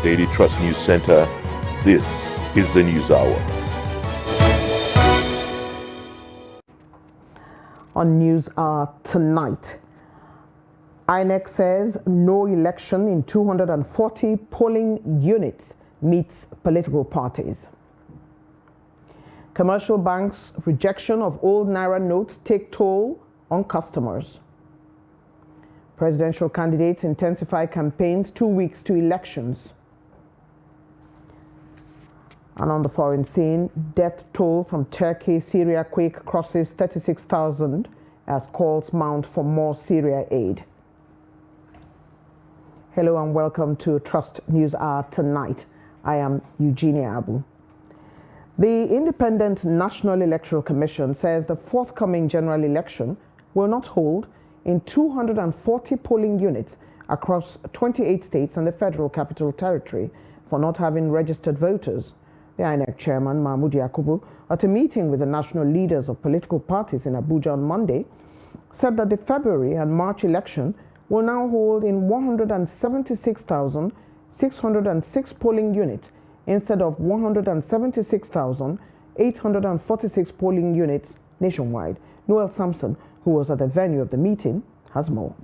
Daily Trust News Center, this is the News Hour. On News Hour tonight, INEC says no election in 240 polling units meets political parties. Commercial banks' rejection of old Naira notes take toll on customers. Presidential candidates intensify campaigns 2 weeks to elections. And on the foreign scene, death toll from Turkey-Syria quake crosses 36,000 as calls mount for more Syria aid. Hello and welcome to Trust News Hour tonight. I am Eugenia Abu. The Independent National Electoral Commission says the forthcoming general election will not hold in 240 polling units across 28 states and the Federal Capital Territory for not having registered voters. The INEC chairman, Mahmoud Yakubu, at a meeting with the national leaders of political parties in Abuja on Monday, said that the February and March election will now hold in 176,606 polling units instead of 176,846 polling units nationwide. Noel Sampson, who was at the venue of the meeting, has more.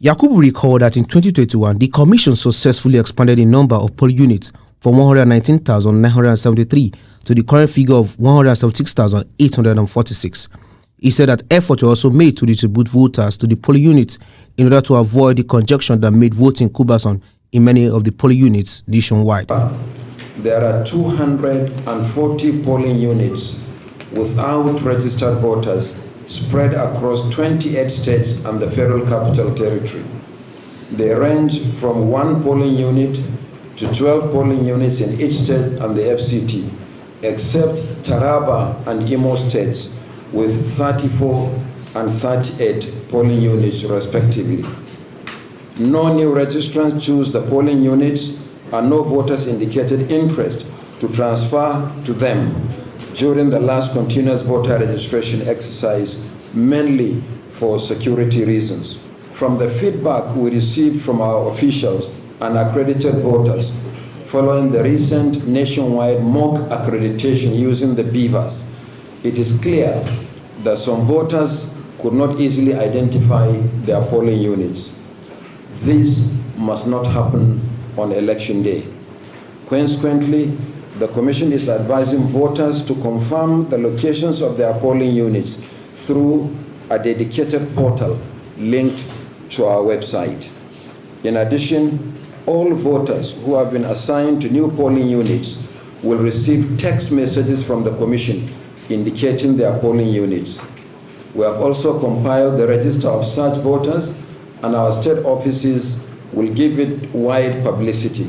Yakubu recalled that in 2021, the Commission successfully expanded the number of polling units from 119,973 to the current figure of 176,846. He said that efforts were also made to distribute voters to the polling units in order to avoid the congestion that made voting cumbersome in many of the polling units nationwide. There are 240 polling units without registered voters spread across 28 states and the Federal Capital Territory. They range from 1 polling unit to 12 polling units in each state and the FCT, except Taraba and Imo states with 34 and 38 polling units respectively. No new registrants choose the polling units and no voters indicated interest to transfer to them during the last continuous voter registration exercise, mainly for security reasons. From the feedback we received from our officials and accredited voters following the recent nationwide mock accreditation using the BVAS, it is clear that some voters could not easily identify their polling units. This must not happen on election day. Consequently, the Commission is advising voters to confirm the locations of their polling units through a dedicated portal linked to our website. In addition, all voters who have been assigned to new polling units will receive text messages from the Commission indicating their polling units. We have also compiled the register of such voters, and our state offices will give it wide publicity,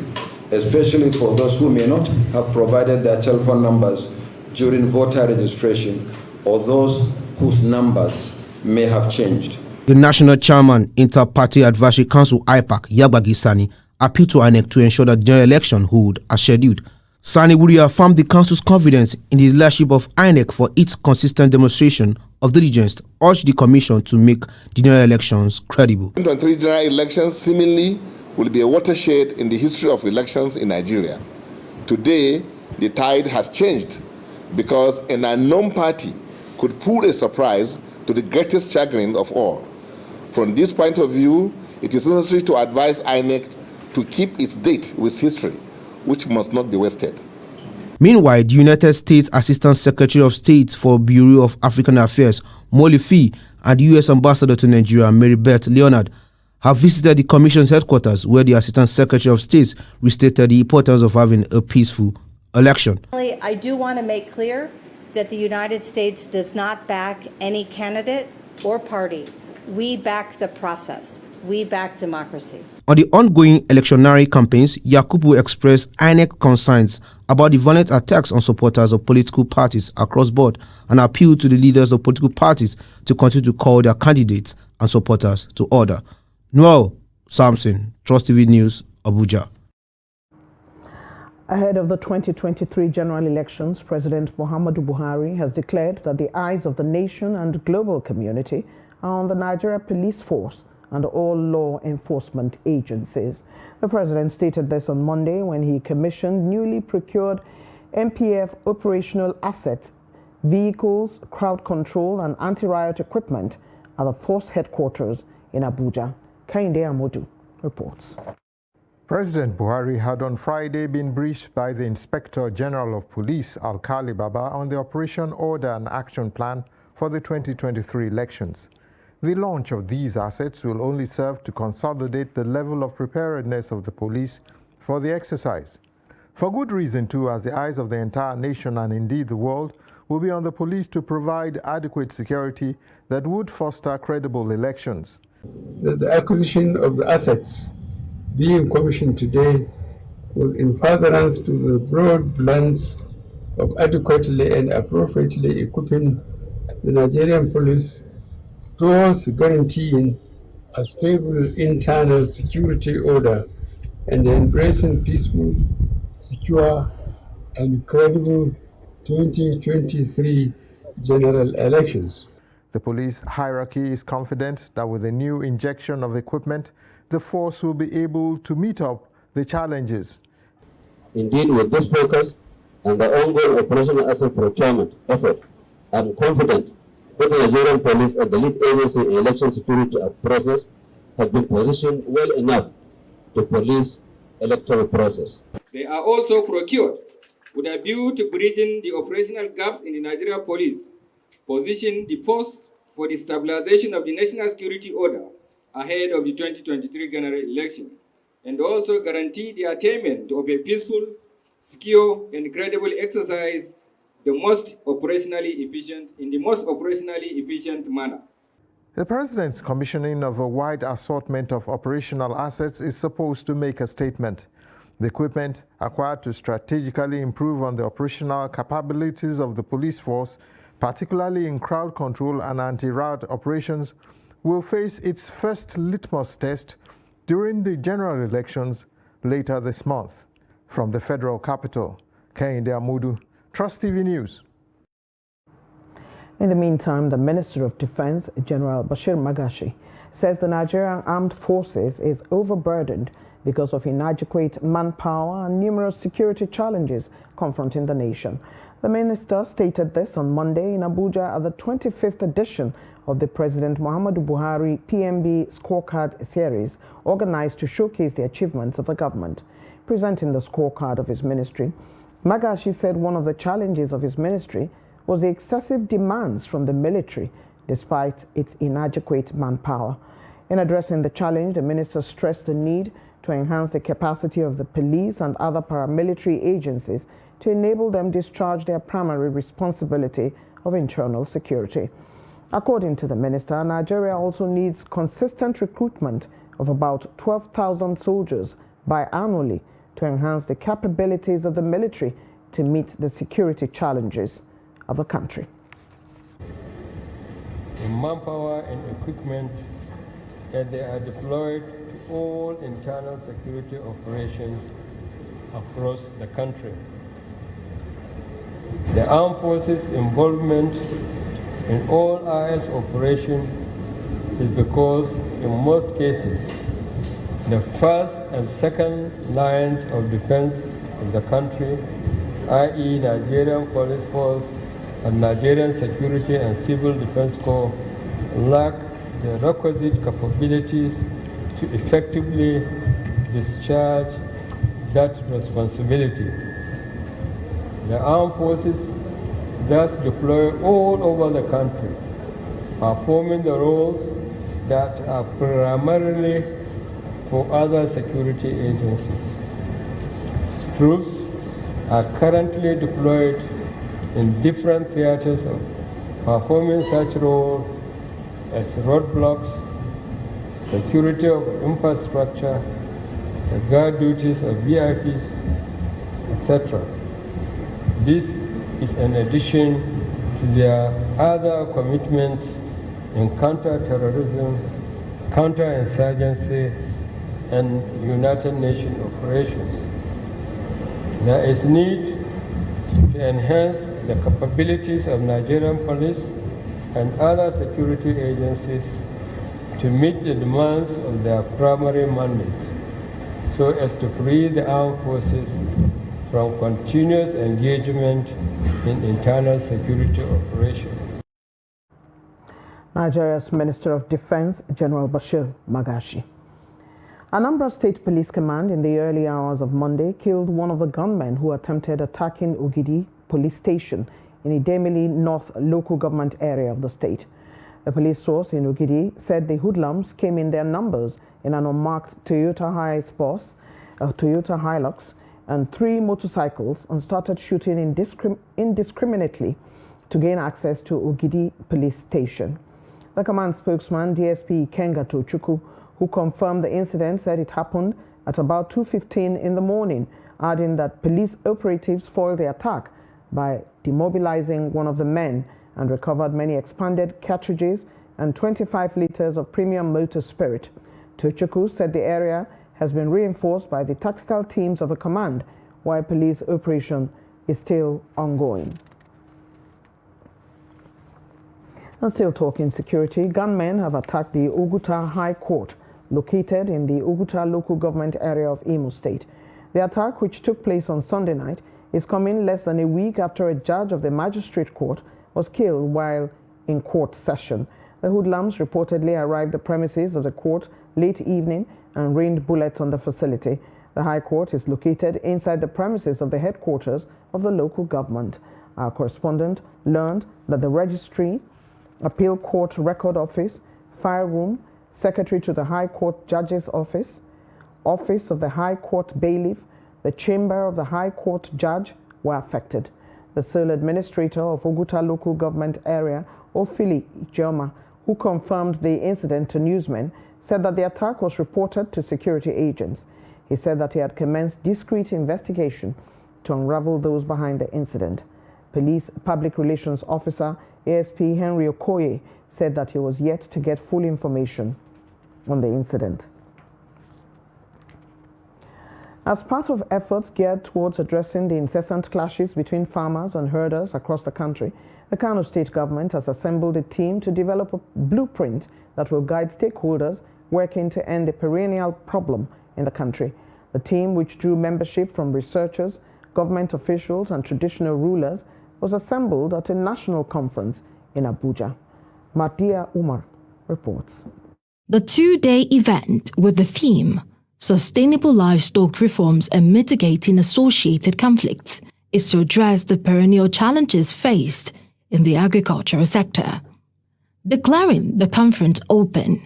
especially for those who may not have provided their telephone numbers during voter registration or those whose numbers may have changed. The National Chairman, Inter-Party Advisory Council IPAC, Yagbagi Sani, appealed to INEC to ensure that the general election hold as scheduled. Sani would reaffirm the Council's confidence in the leadership of INEC for its consistent demonstration of diligence, urged the Commission to make the general elections credible. 2023 general elections seemingly will be a watershed in the history of elections in Nigeria. Today, the tide has changed because an unknown party could pull a surprise to the greatest chagrin of all. From this point of view, it is necessary to advise INEC to keep its date with history, which must not be wasted. Meanwhile, the United States Assistant Secretary of State for Bureau of African Affairs, Molly Fee, and the U.S. Ambassador to Nigeria, Mary Beth Leonard, have visited the Commission's headquarters, where the Assistant Secretary of State restated the importance of having a peaceful election. I do want to make clear that the United States does not back any candidate or party. We back the process. We back democracy. On the ongoing electionary campaigns, Yakubu expressed INEC concerns about the violent attacks on supporters of political parties across board and appealed to the leaders of political parties to continue to call their candidates and supporters to order. Noel Sampson, Trust TV News, Abuja. Ahead of the 2023 general elections, President Muhammadu Buhari has declared that the eyes of the nation and global community are on the Nigeria Police Force and all law enforcement agencies. The president stated this on Monday when he commissioned newly procured MPF operational assets, vehicles, crowd control, and anti-riot equipment at the force headquarters in Abuja. Kainde Amodu reports. President Buhari had on Friday been briefed by the Inspector General of Police, Alkali Baba, on the Operation Order and Action Plan for the 2023 elections. The launch of these assets will only serve to consolidate the level of preparedness of the police for the exercise. For good reason too, as the eyes of the entire nation and indeed the world will be on the police to provide adequate security that would foster credible elections. The acquisition of the assets being commissioned today was in furtherance to the broad plans of adequately and appropriately equipping the Nigerian police towards guaranteeing a stable internal security order and embracing peaceful, secure, and credible 2023 general elections. The police hierarchy is confident that with the new injection of equipment, the force will be able to meet up the challenges. Indeed, with this focus and the ongoing operational asset procurement effort, I'm confident that the Nigerian police as the lead agency in election security process have been positioned well enough to police electoral process. They are also procured with a view to bridging the operational gaps in the Nigerian police, position the force for the stabilization of the national security order ahead of the 2023 general election, and also guarantee the attainment of a peaceful, secure, and credible exercise in the most operationally efficient manner. The President's commissioning of a wide assortment of operational assets is supposed to make a statement. The equipment acquired to strategically improve on the operational capabilities of the police force, particularly in crowd control and anti-riot operations, will face its first litmus test during the general elections later this month. From the federal capital, Kainde Amudu, Trust TV News. In the meantime, the Minister of Defense, General Bashir Magashi, says the Nigerian Armed Forces is overburdened because of inadequate manpower and numerous security challenges confronting the nation. The minister stated this on Monday in Abuja at the 25th edition of the President Muhammadu Buhari PMB Scorecard Series, organized to showcase the achievements of the government. Presenting the scorecard of his ministry, Magashi said one of the challenges of his ministry was the excessive demands from the military despite its inadequate manpower. In addressing the challenge, the minister stressed the need to enhance the capacity of the police and other paramilitary agencies to enable them discharge their primary responsibility of internal security. According to the minister, Nigeria also needs consistent recruitment of about 12,000 soldiers biannually to enhance the capabilities of the military to meet the security challenges of the country. In manpower and equipment, and they are deployed to all internal security operations across the country. The armed forces' involvement in all IS operations is because, in most cases, the first and second lines of defense of the country, i.e. Nigerian Police Force and Nigerian Security and Civil Defense Corps, lack the requisite capabilities to effectively discharge that responsibility. The armed forces thus deploy all over the country, performing the roles that are primarily for other security agencies. Troops are currently deployed in different theaters of performing such roles as roadblocks, security of infrastructure, the guard duties of VIPs, etc. This is in addition to their other commitments in counter-terrorism, counter-insurgency, and United Nations operations. There is need to enhance the capabilities of Nigerian police and other security agencies to meet the demands of their primary mandate, so as to free the armed forces from continuous engagement in internal security operations. Nigeria's Minister of Defense, General Bashir Magashi. Anambra State Police Command in the early hours of Monday killed one of the gunmen who attempted attacking Ogidi Police Station in Idemili North local government area of the state. A police source in Ogidi said the hoodlums came in their numbers in an unmarked Toyota Hilux, and 3 motorcycles and started shooting indiscriminately to gain access to Ogidi Police Station. The command spokesman, DSP Kenga Tochukwu, who confirmed the incident, said it happened at about 2:15 in the morning, adding that police operatives foiled the attack by demobilizing one of the men and recovered many expanded cartridges and 25 liters of premium motor spirit. Tochukwu said the area has been reinforced by the tactical teams of the command, while police operation is still ongoing. And still talking security, gunmen have attacked the Oguta High Court, located in the Oguta local government area of Imo State. The attack, which took place on Sunday night, is coming less than a week after a judge of the magistrate court was killed while in court session. The hoodlums reportedly arrived at the premises of the court late evening and rained bullets on the facility. The High Court is located inside the premises of the headquarters of the local government. Our correspondent learned that the registry, Appeal Court Record Office, File Room, Secretary to the High Court Judge's Office, Office of the High Court Bailiff, the Chamber of the High Court Judge were affected. The sole administrator of Oguta local government area, Ofili Ijoma, who confirmed the incident to newsmen, said that the attack was reported to security agents. He said that he had commenced discreet investigation to unravel those behind the incident. Police Public Relations Officer ASP Henry Okoye said that he was yet to get full information on the incident. As part of efforts geared towards addressing the incessant clashes between farmers and herders across the country, the Kano State government has assembled a team to develop a blueprint that will guide stakeholders working to end the perennial problem in the country. The team, which drew membership from researchers, government officials, and traditional rulers, was assembled at a national conference in Abuja. Madia Umar reports. The 2-day event with the theme Sustainable Livestock Reforms and Mitigating Associated Conflicts is to address the perennial challenges faced in the agricultural sector. Declaring the conference open,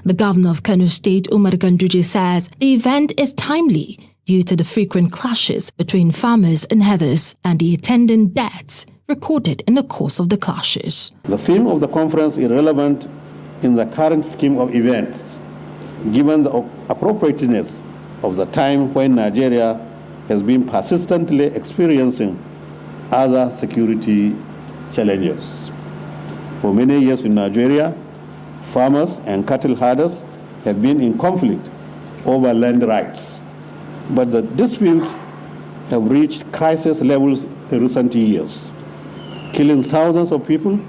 the governor of Kano State, Umar Ganduje, says the event is timely due to the frequent clashes between farmers and herders and the attendant deaths recorded in the course of the clashes. The theme of the conference is relevant in the current scheme of events, given the appropriateness of the time when Nigeria has been persistently experiencing other security challenges. For many years in Nigeria, farmers and cattle herders have been in conflict over land rights, but the disputes have reached crisis levels in recent years, killing thousands of people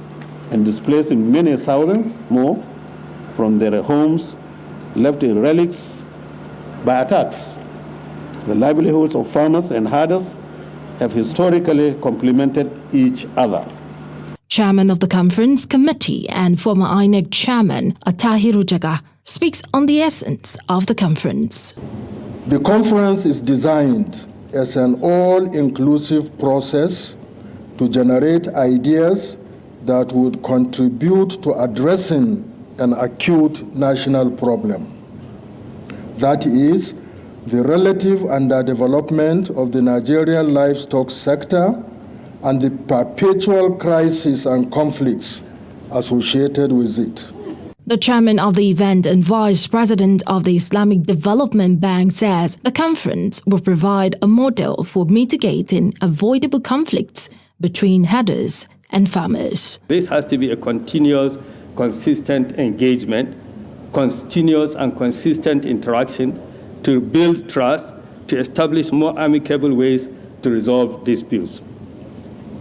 and displacing many thousands more from their homes, left in relics by attacks. The livelihoods of farmers and herders have historically complemented each other. Chairman of the conference committee and former INEC chairman Atahiru Jaga speaks on the essence of the conference. The conference is designed as an all-inclusive process to generate ideas that would contribute to addressing an acute national problem. That is, the relative underdevelopment of the Nigerian livestock sector and the perpetual crises and conflicts associated with it. The chairman of the event and vice president of the Islamic Development Bank says the conference will provide a model for mitigating avoidable conflicts between herders and farmers. This has to be a continuous, consistent engagement, continuous and consistent interaction to build trust, to establish more amicable ways to resolve disputes.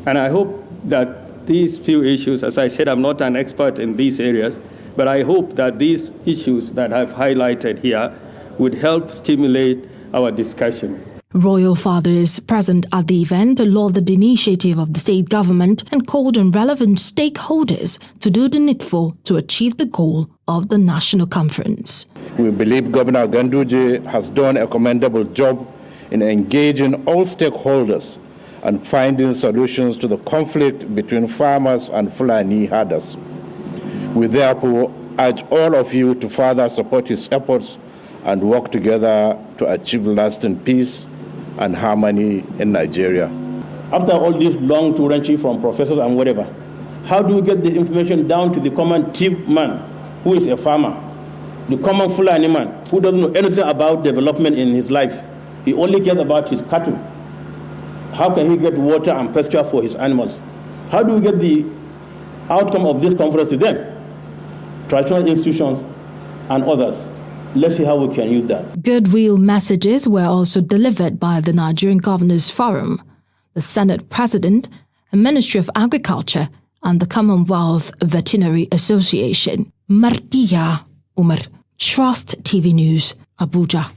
And I hope that these few issues, as I said, I'm not an expert in these areas, But I hope that these issues that I've highlighted here would help stimulate our discussion. Royal fathers present at the event lauded the initiative of the state government and called on relevant stakeholders to do the needful to achieve the goal of the national conference. We believe Governor Ganduje has done a commendable job in engaging all stakeholders and finding solutions to the conflict between farmers and Fulani herders. We therefore urge all of you to further support his efforts and work together to achieve lasting peace and harmony in Nigeria. After all this long to from professors and whatever, how do we get the information down to the common chief man who is a farmer, the common Fulani man who doesn't know anything about development in his life? He only cares about his cattle. How can he get water and pasture for his animals? How do we get the outcome of this conference to them? Traditional institutions and others. Let's see how we can use that. Goodwill messages were also delivered by the Nigerian Governors Forum, the Senate President, the Ministry of Agriculture, and the Commonwealth Veterinary Association. Markia Umar, Trust TV News, Abuja.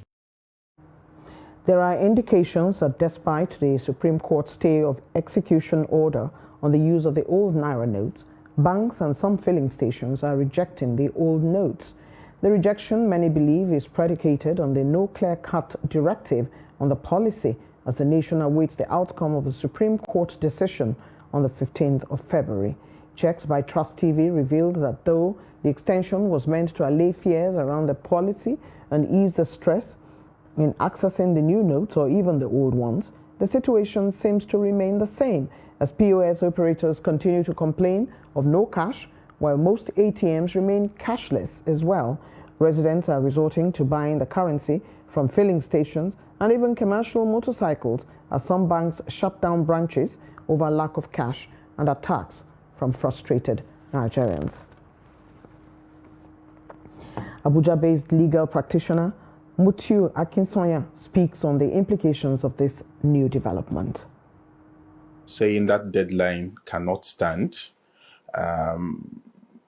There are indications that despite the Supreme Court stay of execution order on the use of the old Naira notes, banks and some filling stations are rejecting the old notes. The rejection, many believe, is predicated on the no clear-cut directive on the policy as the nation awaits the outcome of the Supreme Court decision on the 15th of February. Checks by Trust TV revealed that though the extension was meant to allay fears around the policy and ease the stress in accessing the new notes or even the old ones, the situation seems to remain the same as POS operators continue to complain of no cash, while most ATMs remain cashless as well. Residents are resorting to buying the currency from filling stations and even commercial motorcycles as some banks shut down branches over lack of cash and attacks from frustrated Nigerians. Abuja-based legal practitioner Mutiu Akinsonya speaks on the implications of this new development. Saying that deadline cannot stand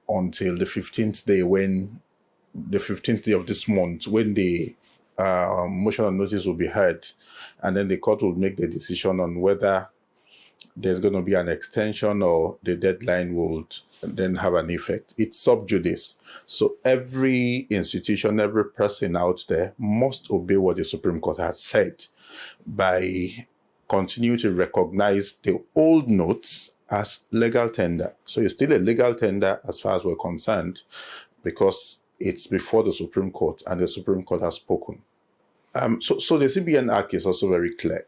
until the 15th day, the 15th day of this month, when the motion of notice will be heard, and then the court will make the decision on whether there's going to be an extension or the deadline will then have an effect. It's sub judice. So every institution, every person out there must obey what the Supreme Court has said by continue to recognize the old notes as legal tender. So it's still a legal tender as far as we're concerned, because it's before the Supreme Court and the Supreme Court has spoken. So the CBN Act is also very clear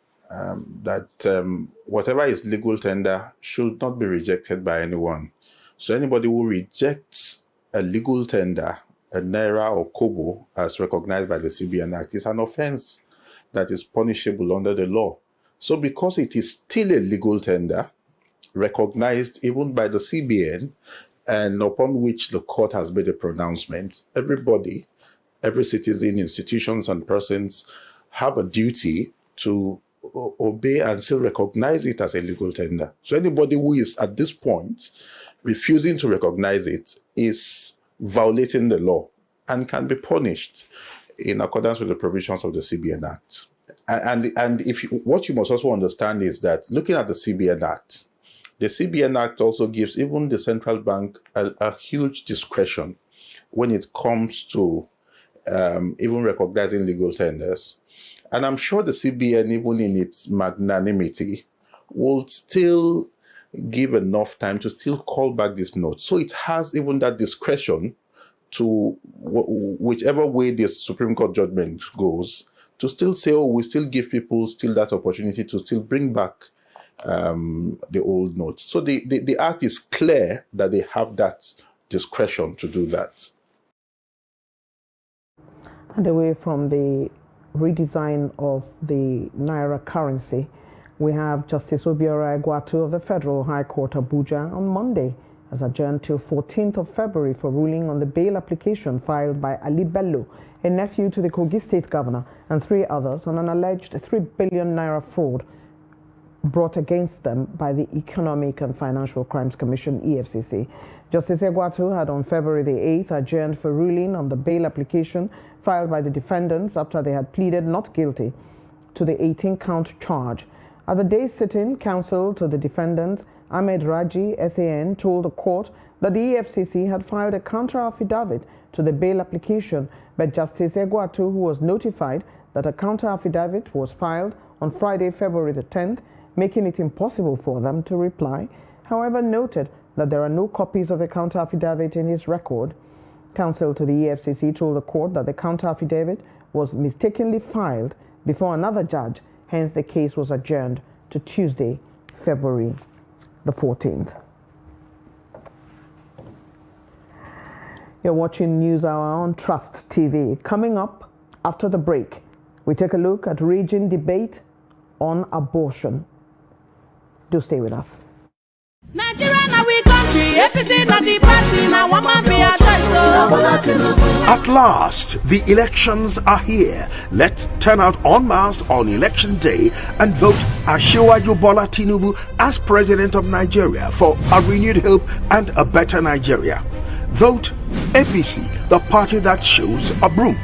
that whatever is legal tender should not be rejected by anyone. So anybody who rejects a legal tender, a Naira or Kobo, as recognized by the CBN Act, is an offense that is punishable under the law. So because it is still a legal tender, recognized even by the CBN, and upon which the court has made a pronouncement, everybody, every citizen, institutions, and persons have a duty to obey and still recognize it as a legal tender. So anybody who is at this point refusing to recognize it is violating the law and can be punished in accordance with the provisions of the CBN Act. And what you must also understand is that looking at the CBN Act, the CBN Act also gives even the central bank a huge discretion when it comes to even recognizing legal tenders. And I'm sure the CBN, even in its magnanimity, will still give enough time to still call back this note. So it has even that discretion to, whichever way the Supreme Court judgment goes, to still say, oh, we still give people still that opportunity to still bring back the old notes. So the Act is clear that they have that discretion to do that. And away from the redesign of the Naira currency, we have Justice Obiora Egwatu of the Federal High Court Abuja on Monday as adjourned till 14th of February for ruling on the bail application filed by Ali Bello, a nephew to the Kogi State Governor, and 3 others on an alleged 3 billion Naira fraud brought against them by the Economic and Financial Crimes Commission, EFCC. Justice Egwatu had on February the 8th adjourned for ruling on the bail application filed by the defendants after they had pleaded not guilty to the 18-count charge. At the day's sitting, counsel to the defendants, Ahmed Raji, SAN, told the court that the EFCC had filed a counter-affidavit to the bail application, but Justice Egwatu, who was notified that a counter-affidavit was filed on Friday, February the 10th, making it impossible for them to reply, however, noted that there are no copies of the counter-affidavit in his record. Counsel to the EFCC told the court that the counter-affidavit was mistakenly filed before another judge, hence the case was adjourned to Tuesday, February the 14th. You're watching News Hour on Trust TV. Coming up after the break, we take a look at raging debate on abortion. Do stay with us. At last, the elections are here. Let's turn out en masse on election day and vote Asiwaju Bola Tinubu as President of Nigeria for a renewed hope and a better Nigeria. Vote APC, the party that shows a broom.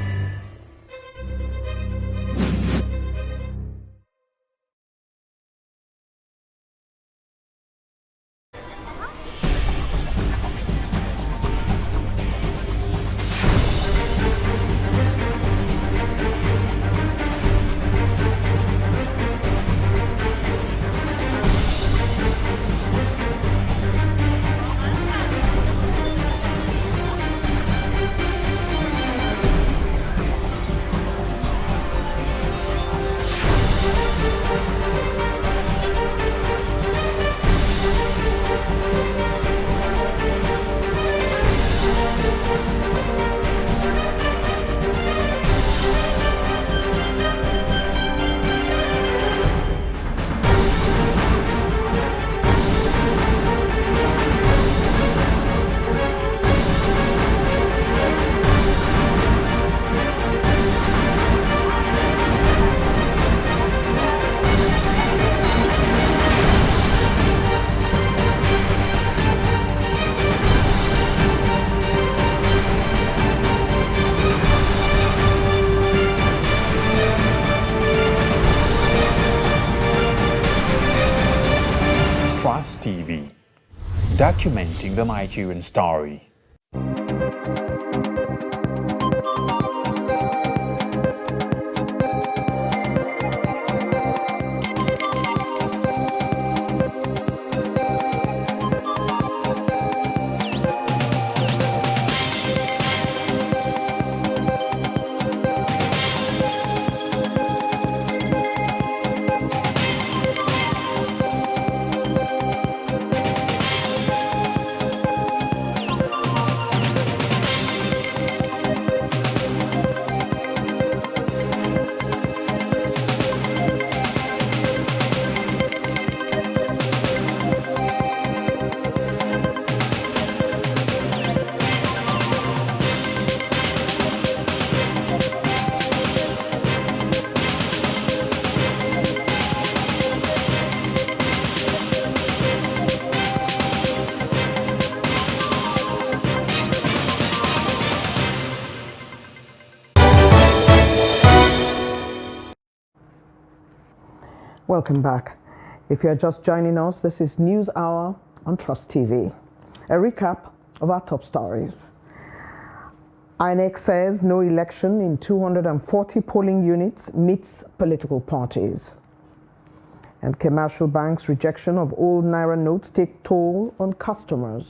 Trust TV, documenting the Nigerian story. Welcome back. If you're just joining us, this is News Hour on Trust TV. A recap of our top stories. INEC says no election in 240 polling units meets political parties. And commercial banks' rejection of old Naira notes take toll on customers.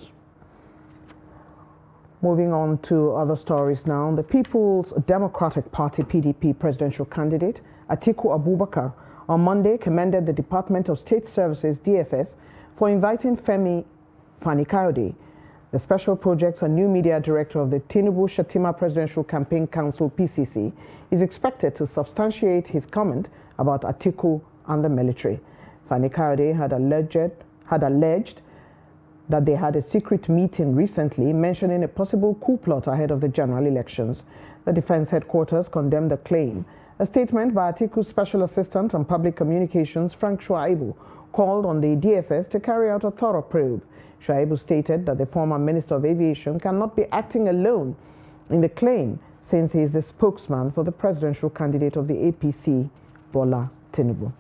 Moving on to other stories now. The People's Democratic Party PDP presidential candidate Atiku Abubakar on Monday commended the Department of State Services, DSS, for inviting Femi Fani-Kayode, the Special Projects and New Media Director of the Tinubu-Shettima Presidential Campaign Council, PCC, is expected to substantiate his comment about Atiku and the military. Fani-Kayode had alleged that they had a secret meeting recently mentioning a possible coup plot ahead of the general elections. The Defense Headquarters condemned the claim. A statement by Atiku's Special Assistant on Public Communications, Frank Shuaibu, called on the DSS to carry out a thorough probe. Shaibu stated that the former Minister of Aviation cannot be acting alone in the claim, since he is the spokesman for the presidential candidate of the APC, Bola Tinubu.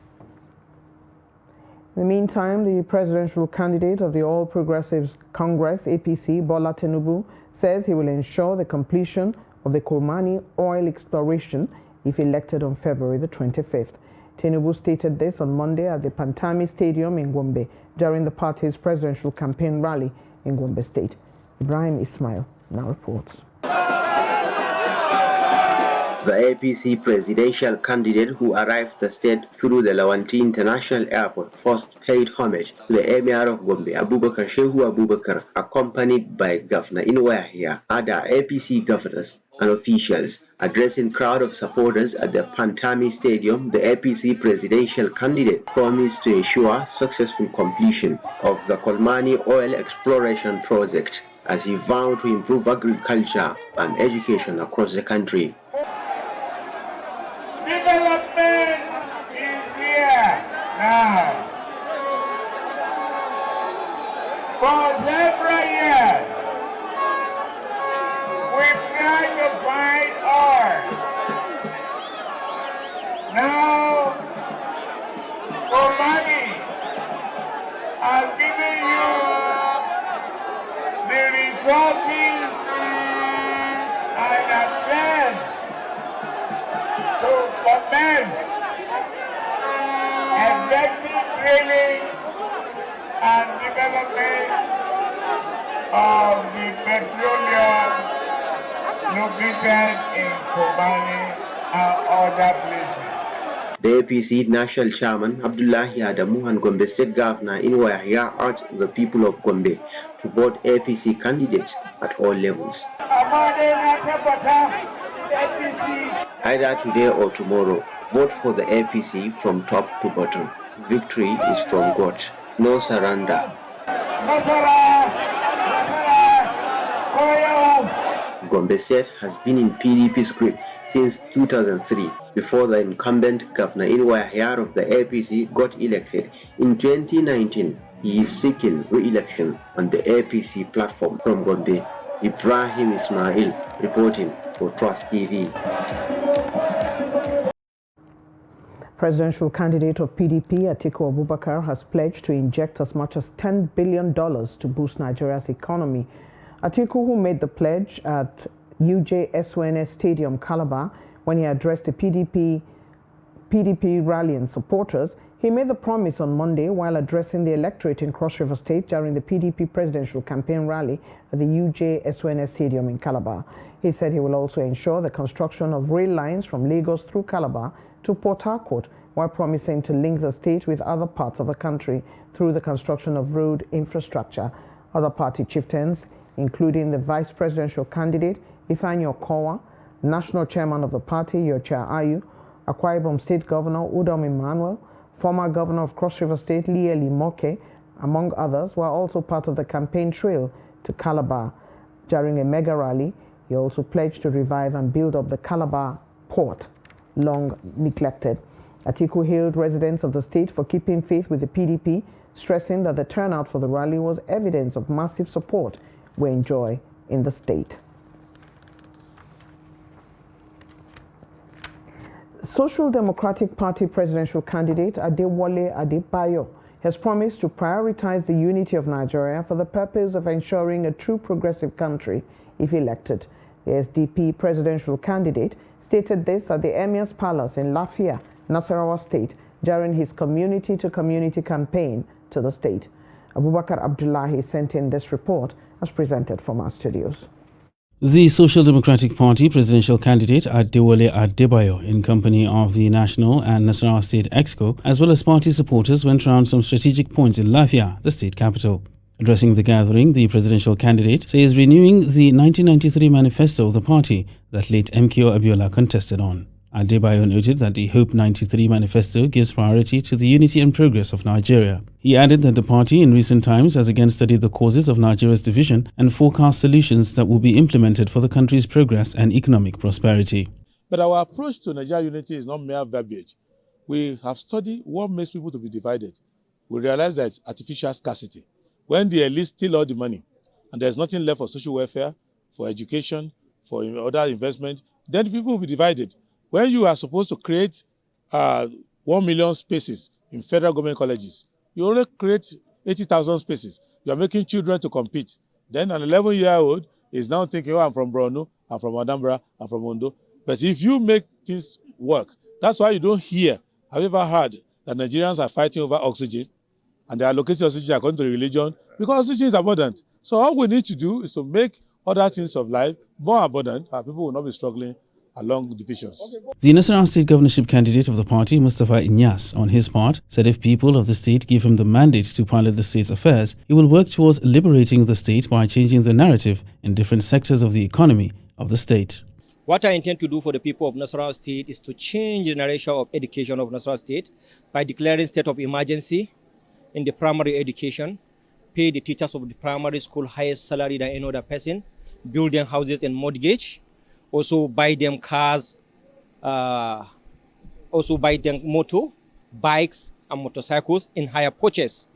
In the meantime, the presidential candidate of the All Progressives Congress, APC, Bola Tinubu, says he will ensure the completion of the Kolmani oil exploration if elected on February the 25th. Tinubu stated this on Monday at the Pantami Stadium in Gombe during the party's presidential campaign rally in Gombe State. Ibrahim Ismail now reports. The APC presidential candidate who arrived the state through the Lawanti International Airport first paid homage to the Emir of Gombe, Abubakar Shehu Abubakar, accompanied by Governor Inua Yahya, other APC governors and officials. Addressing crowd of supporters at the Pantami Stadium, the APC presidential candidate promised to ensure successful completion of the Kolmani oil exploration project, as he vowed to improve agriculture and education across the country. Development is here now. For several years, we've tried to find ore. Now, Kolmani has given you the resources and access to commence effective drilling and development of the petroleum lubricant in Kolmani and other places. The APC National Chairman Abdullahi Adamu and Gombe State Governor Inua Yahya urged the people of Gombe to vote APC candidates at all levels. Either today or tomorrow, vote for the APC from top to bottom. Victory is from God. No surrender. Gombe State has been in PDP's grip since 2003, before the incumbent Governor Inua Yahya of the APC got elected. In 2019, he is seeking re-election on the APC platform. From Gombe, Ibrahim Ismail reporting for Trust TV. Presidential candidate of PDP, Atiku Abubakar, has pledged to inject as much as $10 billion to boost Nigeria's economy. Atiku, who made the pledge at UJSONS Stadium, Calabar, when he addressed the PDP rally and supporters, he made the promise on Monday while addressing the electorate in Cross River State during the PDP presidential campaign rally at the UJSONS Stadium in Calabar. He said he will also ensure the construction of rail lines from Lagos through Calabar to Port Harcourt, while promising to link the state with other parts of the country through the construction of road infrastructure. Other party chieftains, including the vice presidential candidate Ifeanyi Okowa, national chairman of the party Yocha Ayu, Akwa Ibom State Governor Udom Emmanuel, former governor of Cross River State Lieli Moke, among others, were also part of the campaign trail to Calabar. During a mega rally, he also pledged to revive and build up the Calabar port, long neglected. Atiku hailed residents of the state for keeping faith with the PDP, stressing that the turnout for the rally was evidence of massive support we enjoy in the state. Social Democratic Party presidential candidate Adewale Adebayo has promised to prioritize the unity of Nigeria for the purpose of ensuring a true progressive country if elected. The SDP presidential candidate stated this at the Emir's Palace in Lafia, Nasarawa State, during his community-to-community campaign to the state. Abubakar Abdullahi sent in this report as presented from our studios. The Social Democratic Party presidential candidate Adewale Adebayo, in company of the National and Nasarawa State Exco, as well as party supporters, went around some strategic points in Lafia, the state capital. Addressing the gathering, the presidential candidate says renewing the 1993 manifesto of the party that late MKO Abiola contested on. Adebayo noted that the Hope 93 manifesto gives priority to the unity and progress of Nigeria. He added that the party in recent times has again studied the causes of Nigeria's division and forecast solutions that will be implemented for the country's progress and economic prosperity. But our approach to Nigeria unity is not mere verbiage. We have studied what makes people to be divided. We realize that it's artificial scarcity. When the elite steal all the money and there's nothing left for social welfare, for education, for other investment, then the people will be divided. When you are supposed to create 1 million spaces in federal government colleges, you only create 80,000 spaces. You are making children to compete. Then an 11-year-old is now thinking, oh, I'm from Borno, I'm from Anambra, I'm from Ondo. But if you make things work, that's why you don't hear, have you ever heard that Nigerians are fighting over oxygen and they are allocating oxygen according to the religion? Because oxygen is abundant. So all we need to do is to make other things of life more abundant, and people will not be struggling along divisions. The Nasarawa State governorship candidate of the party, Mustafa Inyas, on his part, said if people of the state give him the mandate to pilot the state's affairs, he will work towards liberating the state by changing the narrative in different sectors of the economy of the state. What I intend to do for the people of Nasarawa State is to change the narration of education of Nasarawa State by declaring state of emergency in the primary education, pay the teachers of the primary school highest salary than any other person, build them houses and mortgage, also buy them cars, also buy them bikes and motorcycles in higher purchase.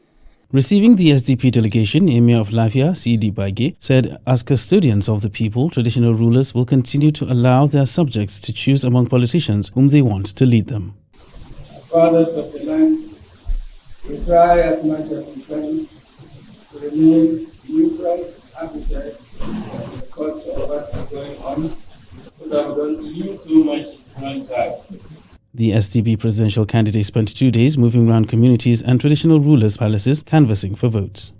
Receiving the SDP delegation, Emir of Lafia, C.D. Baige, said as custodians of the people, traditional rulers will continue to allow their subjects to choose among politicians whom they want to lead them. As fathers of the land, we try as much as we can to remain neutral, appetite, the cost of what is going on, so that we don't lean too much one side. The SDP presidential candidate spent 2 days moving around communities and traditional rulers' palaces canvassing for votes.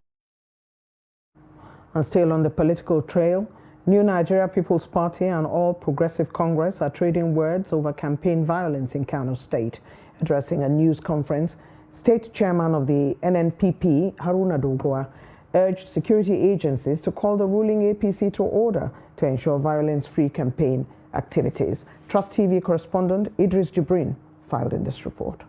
And still on the political trail, New Nigeria People's Party and All Progressive Congress are trading words over campaign violence in Kano State. Addressing a news conference, State Chairman of the NNPP, Haruna Doguwa, urged security agencies to call the ruling APC to order to ensure violence-free campaign activities. Trust TV correspondent Idris Jibrin filed in this report.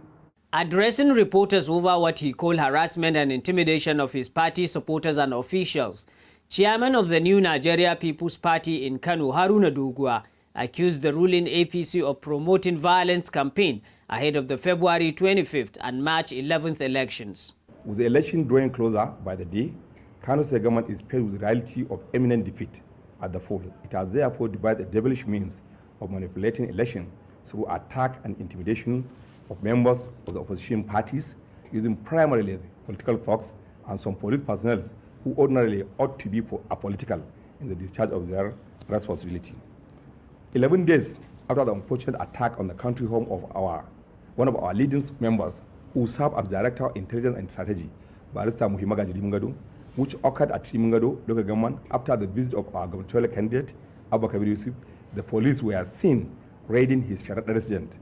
Addressing reporters over what he called harassment and intimidation of his party supporters and officials, Chairman of the New Nigeria People's Party in Kano, Haruna Doguwa, accused the ruling APC of promoting violence campaign ahead of the February 25th and March 11th elections. With the election drawing closer by the day, Kano State government is faced with the reality of imminent defeat at the poll. It has therefore devised a devilish means of manipulating election through attack and intimidation of members of the opposition parties, using primarily political folks and some police personnel who ordinarily ought to be apolitical in the discharge of their responsibility. 11 days after the unfortunate attack on the country home of one of our leading members, who served as Director of Intelligence and Strategy, Barrister Muhimaga Jidimungado, which occurred at Trimungado local government after the visit of our gubernatorial candidate, Abba Kabir Yusuf, the police were seen raiding his residence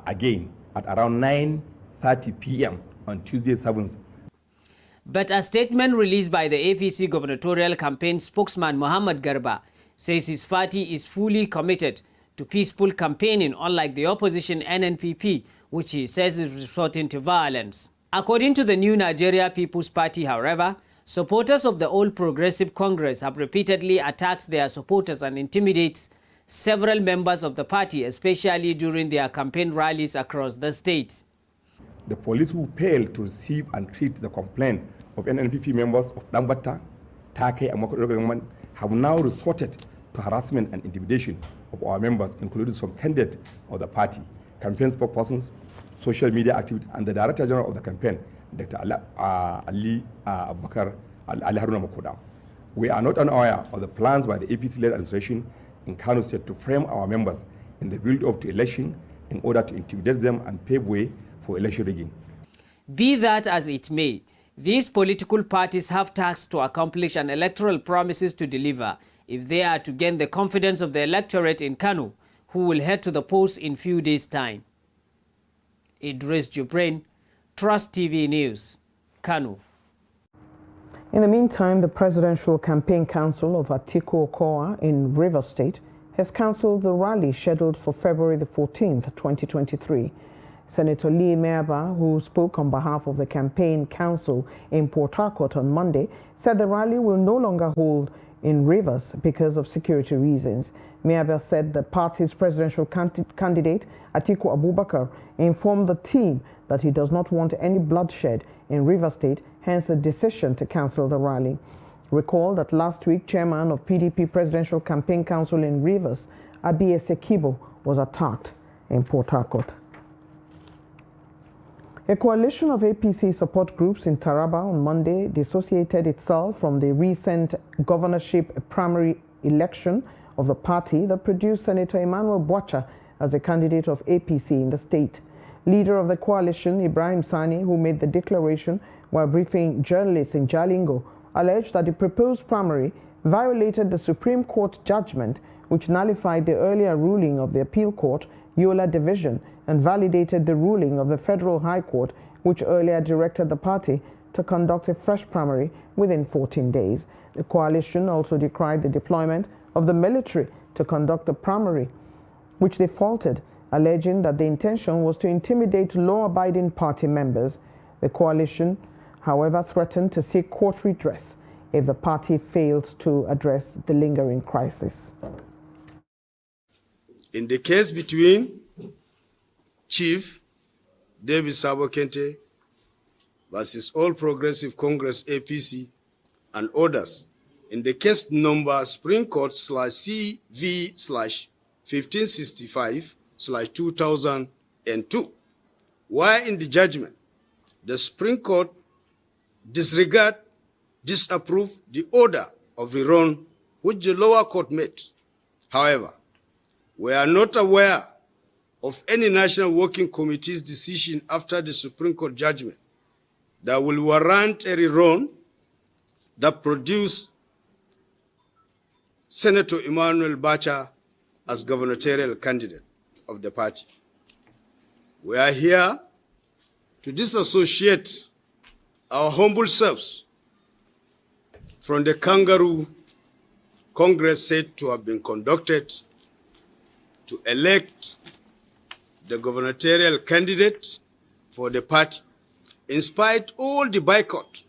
again at around 9:30 p.m. on Tuesday 7th. But a statement released by the APC gubernatorial campaign spokesman Muhammad Garba says his party is fully committed to peaceful campaigning, unlike the opposition NNPP, which he says is resorting to violence. According to the New Nigeria People's Party, however, supporters of the All Progressive Congress have repeatedly attacked their supporters and intimidated several members of the party, especially during their campaign rallies across the state. The police who failed to receive and treat the complaint of NNPP members of Dambata, Take, and Mokoro government have now resorted to harassment and intimidation of our members, including some candidates of the party, campaign spokespersons, social media activities, and the Director General of the campaign, Dr. Ali Abubakar Ali Haruna Makoda. We are not unaware of the plans by the APC-led administration in Kano State to frame our members in the build-up to election in order to intimidate them and pave way for election rigging. Be that as it may, these political parties have tasks to accomplish and electoral promises to deliver if they are to gain the confidence of the electorate in Kano, who will head to the polls in few days' time. Idris Jibrin, Trust TV News, Kano. In the meantime, the Presidential Campaign Council of Atiku Okowa in Rivers State has cancelled the rally scheduled for February the 14th, 2023. Senator Lee Meaba, who spoke on behalf of the campaign council in Port Harcourt on Monday, said the rally will no longer hold in Rivers because of security reasons. Meaba said the party's presidential candidate, Atiku Abubakar, informed the team that he does not want any bloodshed in Rivers State, hence the decision to cancel the rally. Recall that last week, chairman of PDP Presidential Campaign Council in Rivers, Abie Sekibo, was attacked in Port Harcourt. A coalition of APC support groups in Taraba on Monday dissociated itself from the recent governorship primary election of the party that produced Senator Emmanuel Boacha as the candidate of APC in the state. Leader of the coalition, Ibrahim Sani, who made the declaration while briefing journalists in Jalingo, alleged that the proposed primary violated the Supreme Court judgment which nullified the earlier ruling of the Appeal Court, Yola Division, and validated the ruling of the Federal High Court, which earlier directed the party to conduct a fresh primary within 14 days. The coalition also decried the deployment of the military to conduct the primary, which they faulted, alleging that the intention was to intimidate law-abiding party members. The coalition, however, threatened to seek court redress if the party failed to address the lingering crisis. In the case between Chief David Sabo Kente versus All Progressive Congress APC and others, in the case number Supreme Court /CV/1565/2002, where in the judgment the Supreme Court disapproved the order of rerun which the lower court made. However, we are not aware of any National Working Committee's decision after the Supreme Court judgment that will warrant a rerun that produced Senator Emmanuel Boacha as gubernatorial candidate of the party. We are here to disassociate our humble selves from the kangaroo Congress said to have been conducted to elect the gubernatorial candidate for the party, in spite of all the boycott.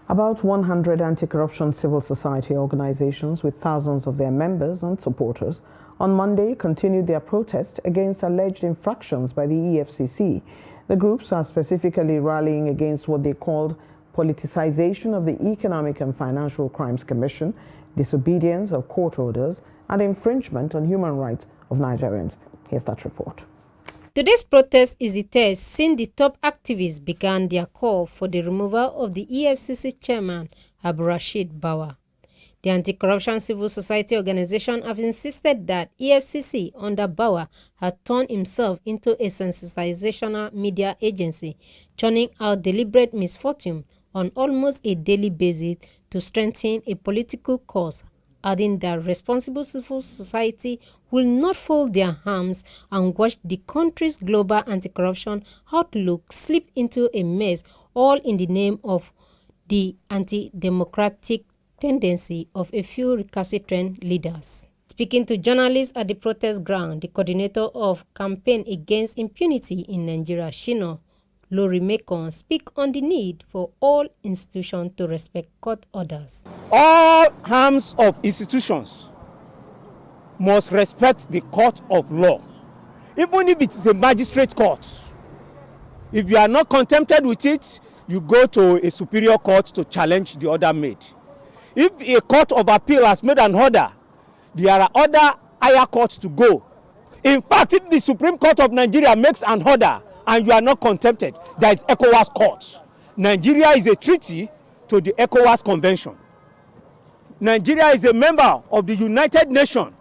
About 100 anti-corruption civil society organizations with thousands of their members and supporters on Monday continued their protest against alleged infractions by the EFCC. The groups are specifically rallying against what they called politicization of the Economic and Financial Crimes Commission, disobedience of court orders, and infringement on human rights of Nigerians. Here's that report. Today's protest is the third since the top activists began their call for the removal of the EFCC chairman, Abdulrasheed Bawah. The anti-corruption civil society organization have insisted that EFCC under Bawah had turned himself into a sensational media agency, churning out deliberate misfortune on almost a daily basis to strengthen a political cause, adding that responsible civil society will not fold their arms and watch the country's global anti-corruption outlook slip into a mess, all in the name of the anti-democratic tendency of a few recalcitrant leaders. Speaking to journalists at the protest ground, the coordinator of Campaign Against Impunity in Nigeria, Shino Lori Mekon, speak on the need for all institutions to respect court orders. All arms of institutions must respect the court of law, even if it is a magistrate court. If you are not contented with it, you go to a superior court to challenge the order made. If a court of appeal has made an order, there are other higher courts to go. In fact, if the Supreme Court of Nigeria makes an order and you are not contented, there is ECOWAS court. Nigeria is a treaty to the ECOWAS Convention. Nigeria is a member of the United Nations,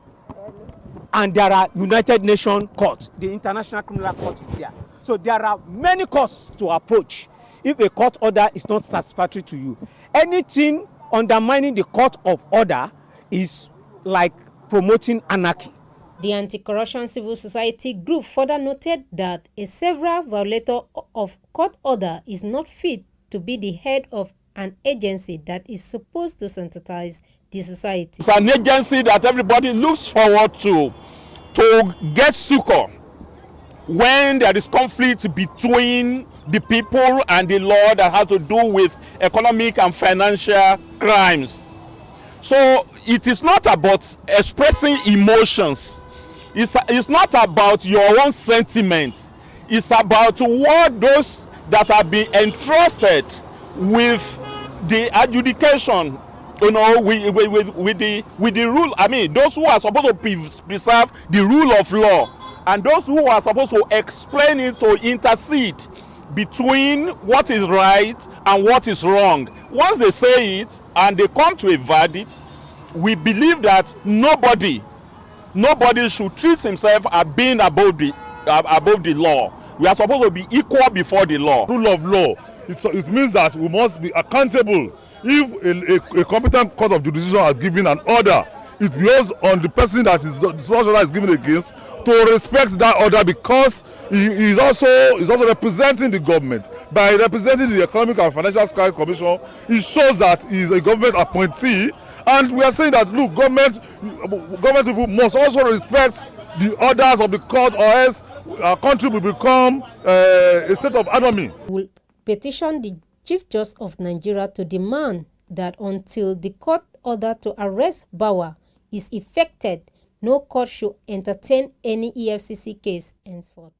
and there are United Nations courts. The International Criminal Court is here. So there are many courts to approach if a court order is not satisfactory to you. Anything undermining the court of order is like promoting anarchy. The anti-corruption civil society group further noted that a several violator of court order is not fit to be the head of an agency that is supposed to synthesize the society. It's an agency that everybody looks forward to get succor when there is conflict between the people and the law that has to do with economic and financial crimes. So it is not about expressing emotions. It's not about your own sentiment. It's about what those that have been entrusted with the adjudication, with the rule. I mean, those who are supposed to preserve the rule of law, and those who are supposed to explain it, to intercede between what is right and what is wrong. Once they say it and they come to a verdict, we believe that nobody should treat himself as being above the law. We are supposed to be equal before the law. Rule of law, it means that we must be accountable. If a competent court of jurisdiction has given an order, it behoves on the person that the order is given against to respect that order, because he is also representing the government. By representing the Economic and Financial Crimes Commission, it shows that he is a government appointee, and we are saying that, look, government people must also respect the orders of the court, or else our country will become a state of anarchy. Will petition the Chief Justice of Nigeria to demand that until the court order to arrest Bawa is effected, no court should entertain any EFCC case henceforth.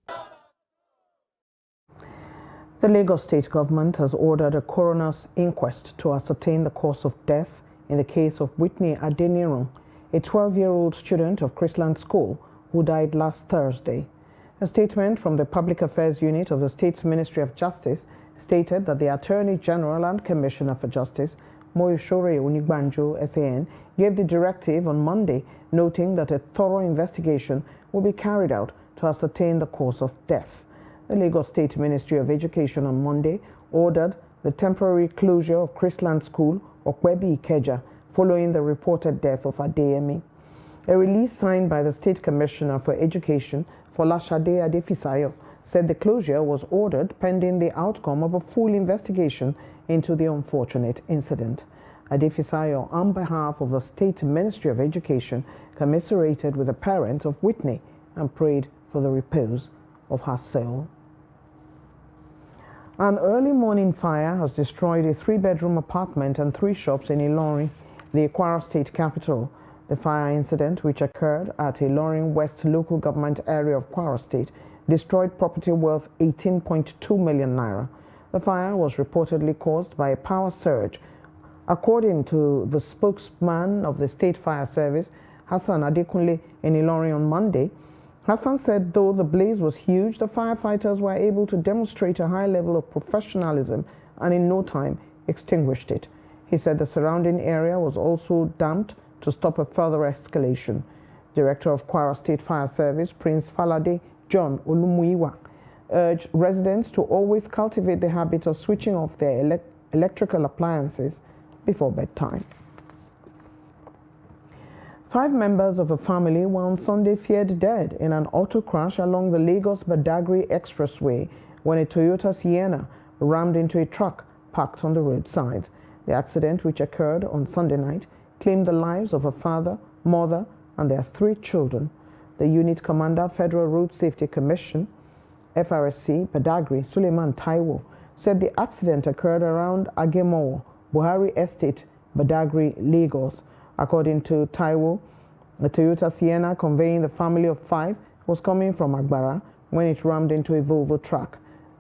The Lagos State government has ordered a coroner's inquest to ascertain the cause of death in the case of Whitney Adenirun, a 12-year-old student of Chrisland School who died last Thursday. A statement from the Public Affairs Unit of the State's Ministry of Justice stated that the Attorney General and Commissioner for Justice, Moyosore Onigbanjo, SAN, gave the directive on Monday, noting that a thorough investigation will be carried out to ascertain the cause of death. The Lagos State Ministry of Education on Monday ordered the temporary closure of Chrisland School, Okwebi Ikeja, following the reported death of Adeyemi. A release signed by the State Commissioner for Education, Folashade Adefisayo, said the closure was ordered pending the outcome of a full investigation into the unfortunate incident. Adefisayo, on behalf of the State Ministry of Education, commiserated with the parents of Whitney and prayed for the repose of her soul. An early morning fire has destroyed a 3-bedroom apartment and 3 shops in Ilorin, the Kwara State capital. The fire incident, which occurred at Ilorin West local government area of Kwara State, destroyed property worth 18.2 million naira. The fire was reportedly caused by a power surge. According to the spokesman of the State Fire Service, Hassan Adekunle, in Ilorin on Monday, Hassan said though the blaze was huge, the firefighters were able to demonstrate a high level of professionalism and in no time extinguished it. He said the surrounding area was also damped to stop a further escalation. Director of Kwara State Fire Service, Prince Falade John Olumuyiwa, urged residents to always cultivate the habit of switching off their electrical appliances before bedtime. 5 members of a family were on Sunday feared dead in an auto crash along the Lagos-Badagry Expressway when a Toyota Sienna rammed into a truck parked on the roadside. The accident, which occurred on Sunday night, claimed the lives of a father, mother, and their 3 children. The unit commander, Federal Road Safety Commission, FRSC, Badagry, Suleiman Taiwo, said the accident occurred around Agemowo, Buhari Estate, Badagry, Lagos. According to Taiwo, the Toyota Sienna conveying the family of 5 was coming from Agbara when it rammed into a Volvo truck.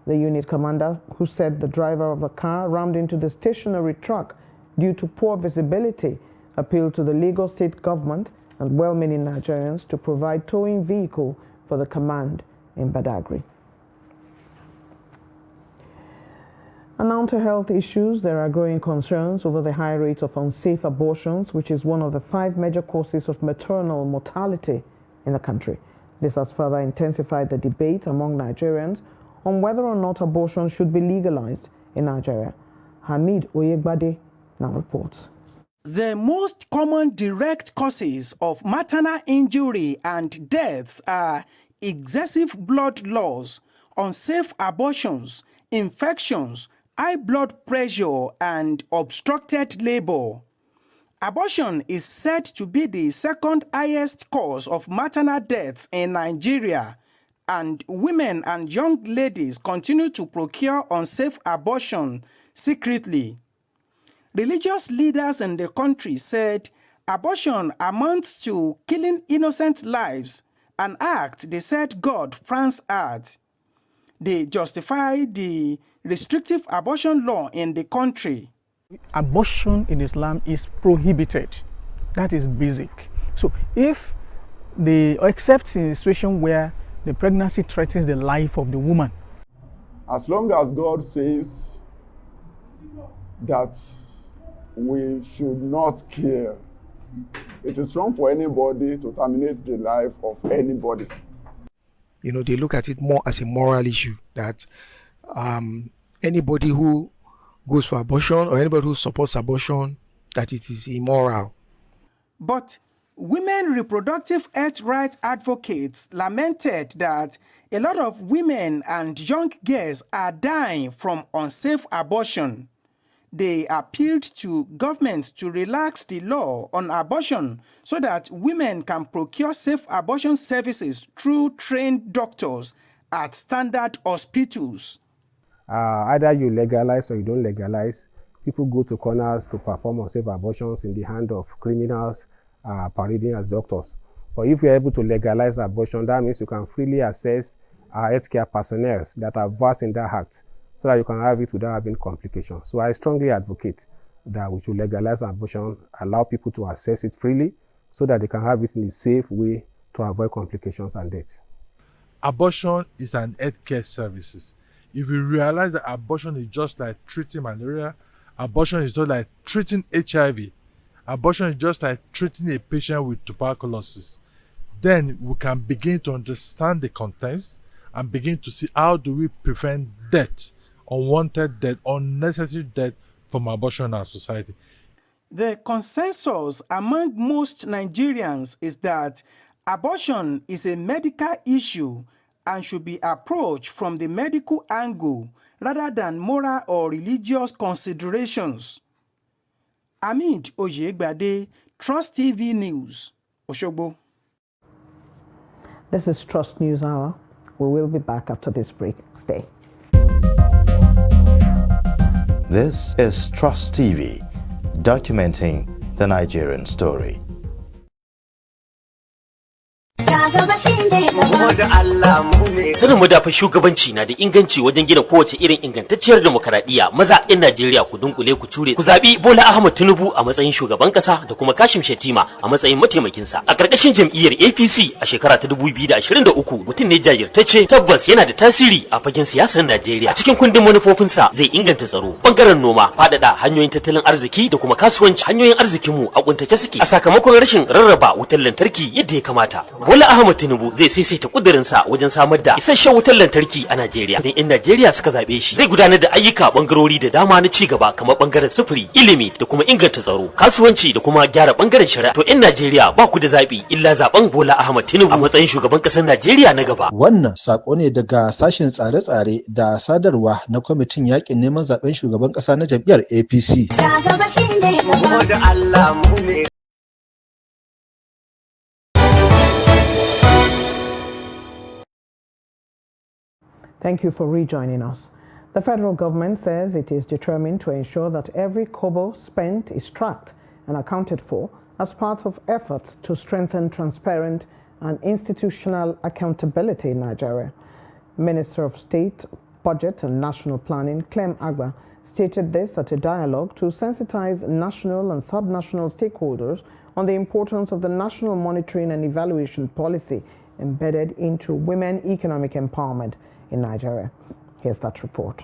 The unit commander, who said the driver of the car rammed into the stationary truck due to poor visibility, appealed to the Lagos State government and well-meaning Nigerians to provide towing vehicle for the command in Badagry. And on to health issues, there are growing concerns over the high rate of unsafe abortions, which is one of the 5 major causes of maternal mortality in the country. This has further intensified the debate among Nigerians on whether or not abortion should be legalized in Nigeria. Hamid Oyegbade now reports. The most common direct causes of maternal injury and deaths are excessive blood loss, unsafe abortions, infections, high blood pressure, and obstructed labor. Abortion is said to be the second highest cause of maternal deaths in Nigeria, and women and young ladies continue to procure unsafe abortion secretly. Religious leaders in the country said abortion amounts to killing innocent lives, an act they said God frowns at. They justify the restrictive abortion law in the country. Abortion in Islam is prohibited. That is basic. So if except in a situation where the pregnancy threatens the life of the woman. As long as God says that we should not kill, it is wrong for anybody to terminate the life of anybody. You know, they look at it more as a moral issue, that anybody who goes for abortion or anybody who supports abortion, that it is immoral. But women reproductive health rights advocates lamented that a lot of women and young girls are dying from unsafe abortion. They appealed to governments to relax the law on abortion so that women can procure safe abortion services through trained doctors at standard hospitals. Either you legalize or you don't legalize. People go to corners to perform unsafe abortions in the hand of criminals parading as doctors. But if you're able to legalize abortion, that means you can freely access healthcare personnel that are versed in that act, so that you can have it without having complications. So I strongly advocate that we should legalize abortion, allow people to access it freely, so that they can have it in a safe way to avoid complications and death. Abortion is an healthcare service. If you realize that abortion is just like treating malaria, abortion is just like treating HIV, abortion is just like treating a patient with tuberculosis, then we can begin to understand the contents and begin to see how do we prevent death, unwanted death, unnecessary death from abortion in our society. The consensus among most Nigerians is that abortion is a medical issue and should be approached from the medical angle rather than moral or religious considerations. Amid Oyegbade, Trust TV News, Oshogbo. This is Trust News Hour. We will be back after this break. Stay. This is Trust TV, documenting the Nigerian story. Sanin madafin shugabanci na da inganci wajen gina kowace irin ingantacciyar demokaradiyya. Maza 'yan Najeriya ku dunkule ku cure ku zabi Bola Ahmed Tinubu a matsayin shugaban kasa da kuma Kashim Shettima a matsayin mataimakin sa. A karkashin jam'iyyar APC a shekara ta 2023 mutum ne jajirtacce, tabbas yana da tasiri a fagen siyasar Najeriya. A cikin kundin manufofinsa zai inganta tsaro, bangaren noma, faɗaɗa hanyoyin tattalin arziki da kuma kasuwanci. Hanyoyin arzikin mu a kuntace suke a sakamakon rashin rarraba wutar lantarki yadda ya kamata. Bola Ahmed Tinubu zai saisaita kudirinsa wajen samar da isasshen wutar lantarki a Najeriya. Idan 'yan Najeriya suka zabe shi, zai gudanar da ayyuka bangarori da dama na ci gaba kamar bangaren sufuri, ilimi da kuma inganta tsaro, kasuwanci da kuma gyara bangaren shari'a. To 'yan Najeriya ba ku da zabi illa zaben Bola Ahmed Tinubu a matsayin shugaban kasar Najeriya na gaba. Wannan sako ne daga sashen tsare-tsare da sadarwa na kwamitin yakin neman zaben shugaban kasa na jam'iyyar APC. Thank you for rejoining us. The federal government says it is determined to ensure that every kobo spent is tracked and accounted for as part of efforts to strengthen transparent and institutional accountability in Nigeria. Minister of State, Budget and National Planning, Clem Agba, stated this at a dialogue to sensitize national and sub-national stakeholders on the importance of the national monitoring and evaluation policy embedded into women economic empowerment in Nigeria. Here's that report.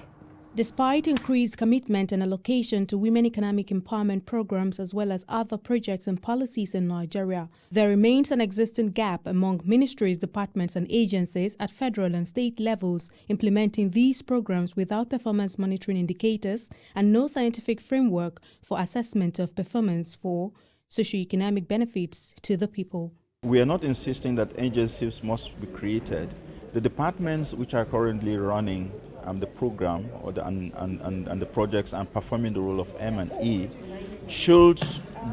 Despite increased commitment and allocation to women economic empowerment programs as well as other projects and policies in Nigeria, there remains an existing gap among ministries, departments and agencies at federal and state levels implementing these programs without performance monitoring indicators and no scientific framework for assessment of performance for socioeconomic benefits to the people. We are not insisting that agencies must be created. The departments which are currently running the program or and the projects and performing the role of M&E should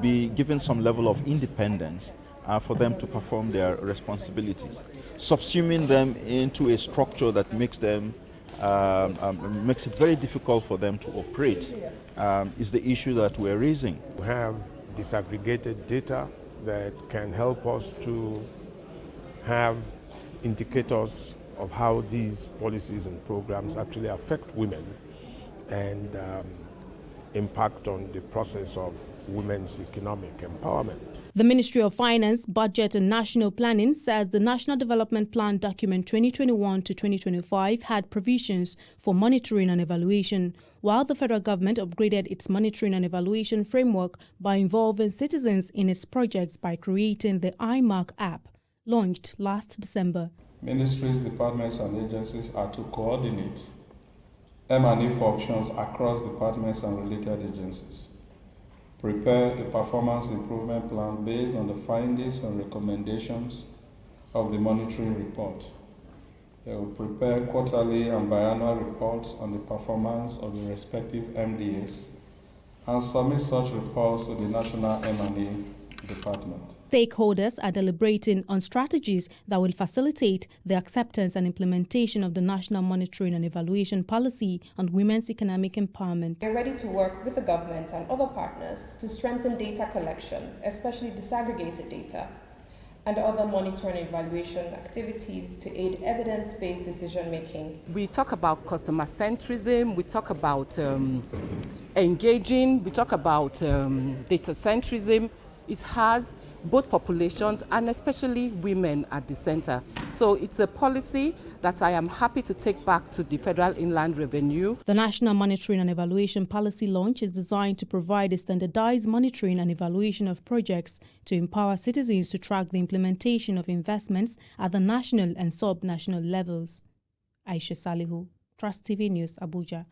be given some level of independence for them to perform their responsibilities. Subsuming them into a structure that makes them makes it very difficult for them to operate is the issue that we're raising. We have disaggregated data that can help us to have indicators of how these policies and programs actually affect women and impact on the process of women's economic empowerment. The Ministry of Finance, Budget and National Planning says the National Development Plan document 2021 to 2025 had provisions for monitoring and evaluation, while the federal government upgraded its monitoring and evaluation framework by involving citizens in its projects by creating the iMark app, launched last December. Ministries, departments and agencies are to coordinate M&E functions across departments and related agencies. Prepare a performance improvement plan based on the findings and recommendations of the monitoring report. They will prepare quarterly and biannual reports on the performance of the respective MDAs and submit such reports to the National M&E Department. Stakeholders are deliberating on strategies that will facilitate the acceptance and implementation of the National Monitoring and Evaluation Policy on Women's Economic Empowerment. We're ready to work with the government and other partners to strengthen data collection, especially disaggregated data, and other monitoring and evaluation activities to aid evidence-based decision-making. We talk about customer centrism, we talk about engaging, we talk about data centrism. It has both populations and especially women at the center. So it's a policy that I am happy to take back to the Federal Inland Revenue. The National Monitoring and Evaluation Policy launch is designed to provide a standardized monitoring and evaluation of projects to empower citizens to track the implementation of investments at the national and sub-national levels. Aisha Salihu, Trust TV News, Abuja.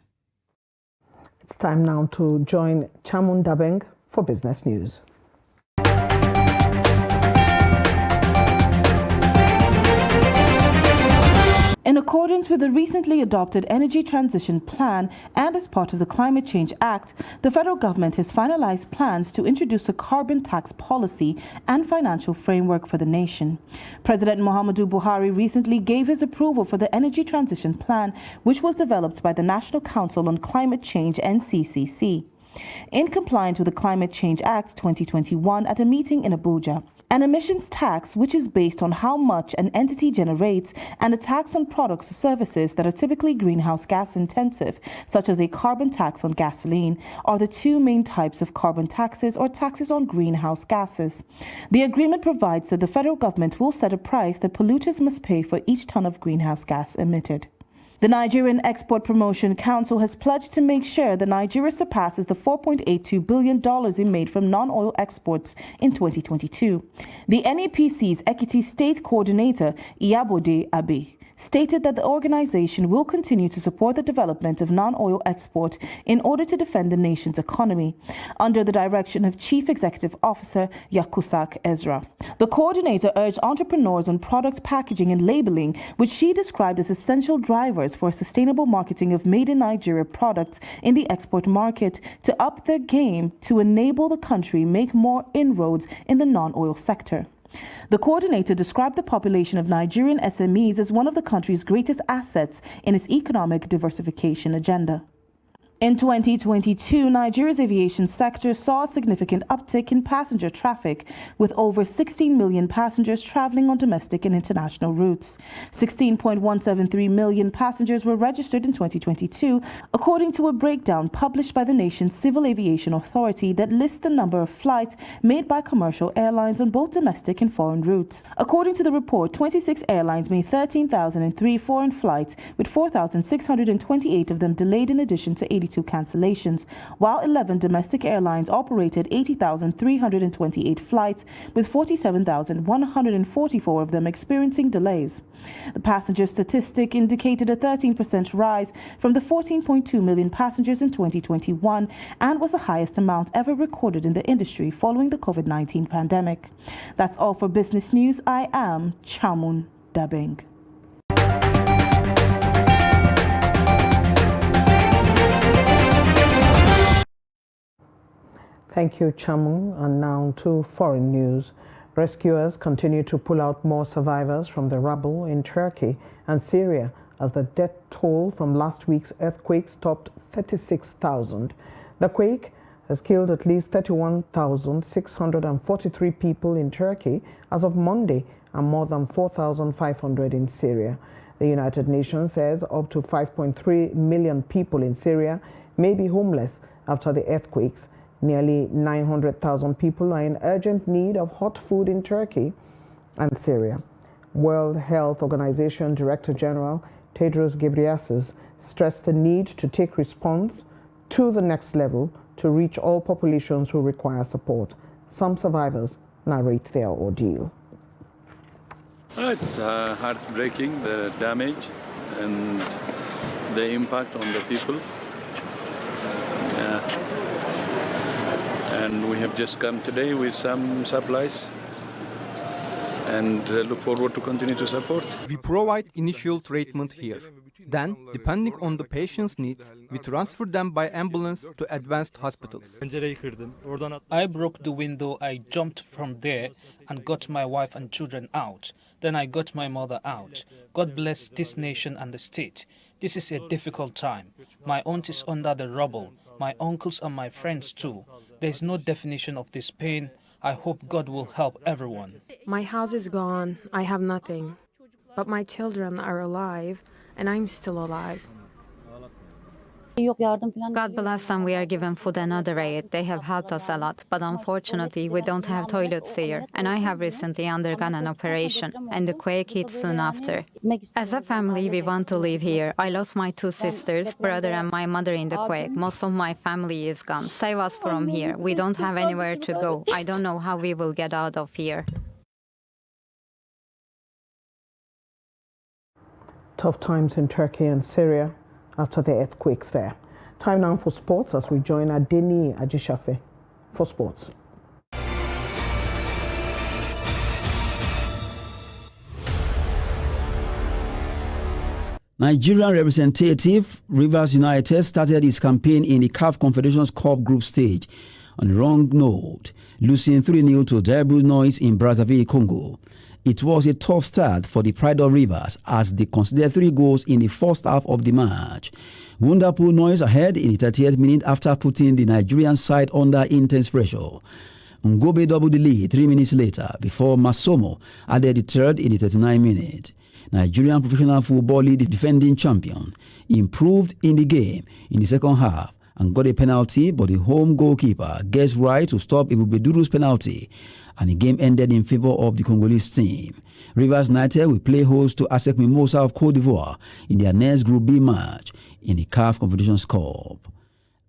It's time now to join Chamun Dabeng for business news. In accordance with the recently adopted Energy Transition Plan and as part of the Climate Change Act, the federal government has finalized plans to introduce a carbon tax policy and financial framework for the nation. President Muhammadu Buhari recently gave his approval for the Energy Transition Plan, which was developed by the National Council on Climate Change, NCCC, in compliance with the Climate Change Act 2021 at a meeting in Abuja. An emissions tax, which is based on how much an entity generates, and a tax on products or services that are typically greenhouse gas intensive, such as a carbon tax on gasoline, are the two main types of carbon taxes or taxes on greenhouse gases. The agreement provides that the federal government will set a price that polluters must pay for each ton of greenhouse gas emitted. The Nigerian Export Promotion Council has pledged to make sure that Nigeria surpasses the $4.82 billion it made from non-oil exports in 2022. The NEPC's Ekiti State Coordinator, Iyabode Abe, stated that the organization will continue to support the development of non-oil export in order to defend the nation's economy, under the direction of Chief Executive Officer Yakusak Ezra. The coordinator urged entrepreneurs on product packaging and labeling, which she described as essential drivers for sustainable marketing of made-in-Nigeria products in the export market, to up their game to enable the country make more inroads in the non-oil sector. The coordinator described the population of Nigerian SMEs as one of the country's greatest assets in its economic diversification agenda. In 2022, Nigeria's aviation sector saw a significant uptick in passenger traffic, with over 16 million passengers traveling on domestic and international routes. 16.173 million passengers were registered in 2022, according to a breakdown published by the nation's Civil Aviation Authority that lists the number of flights made by commercial airlines on both domestic and foreign routes. According to the report, 26 airlines made 13,003 foreign flights, with 4,628 of them delayed in addition to 82 cancellations, while 11 domestic airlines operated 80,328 flights, with 47,144 of them experiencing delays. The passenger statistic indicated a 13% rise from the 14.2 million passengers in 2021 and was the highest amount ever recorded in the industry following the COVID-19 pandemic. That's all for business news. I am Chamun Dabeng. Thank you, Chamu. And now to foreign news. Rescuers continue to pull out more survivors from the rubble in Turkey and Syria as the death toll from last week's earthquake topped 36,000. The quake has killed at least 31,643 people in Turkey as of Monday and more than 4,500 in Syria. The United Nations says up to 5.3 million people in Syria may be homeless after the earthquakes. Nearly 900,000 people are in urgent need of hot food in Turkey and Syria. World Health Organization Director General Tedros Ghebreyesus stressed the need to take response to the next level to reach all populations who require support. Some survivors narrate their ordeal. It's heartbreaking, the damage and the impact on the people. And we have just come today with some supplies and look forward to continue to support. We provide initial treatment here. Then, depending on the patient's needs, we transfer them by ambulance to advanced hospitals. I broke the window, I jumped from there and got my wife and children out. Then I got my mother out. God bless this nation and the state. This is a difficult time. My aunt is under the rubble. My uncles and my friends too. There is no definition of this pain. I hope God will help everyone. My house is gone. I have nothing. But my children are alive, and I'm still alive. God bless them, we are given food and other aid. They have helped us a lot, but unfortunately we don't have toilets here. And I have recently undergone an operation, and the quake hit soon after. As a family, we want to live here. I lost my 2 sisters, brother and my mother in the quake. Most of my family is gone. Save us from here. We don't have anywhere to go. I don't know how we will get out of here. Tough times in Turkey and Syria after the earthquakes there. Time now for sports as we join Adeni Ajishafe for sports. Nigerian representative Rivers United started its campaign in the CAF Confederations Cup group stage on the wrong note, losing 3-0 to Diablus Noise in Brazzaville, Congo. It was a tough start for the Pride of Rivers as they conceded 3 goals in the first half of the match. Wonderful Noise ahead in the 38th minute after putting the Nigerian side under intense pressure. Ngobe doubled the lead 3 minutes later before Masomo added the third in the 39th minute. Nigerian Professional Football League, the defending champion, improved in the game in the second half and got a penalty, but the home goalkeeper guessed right to stop Ibubeduru's penalty, and the game ended in favor of the Congolese team. Rivers United will play host to ASEC Mimosa of Cote d'Ivoire in their next Group B match in the CAF Confederations Cup.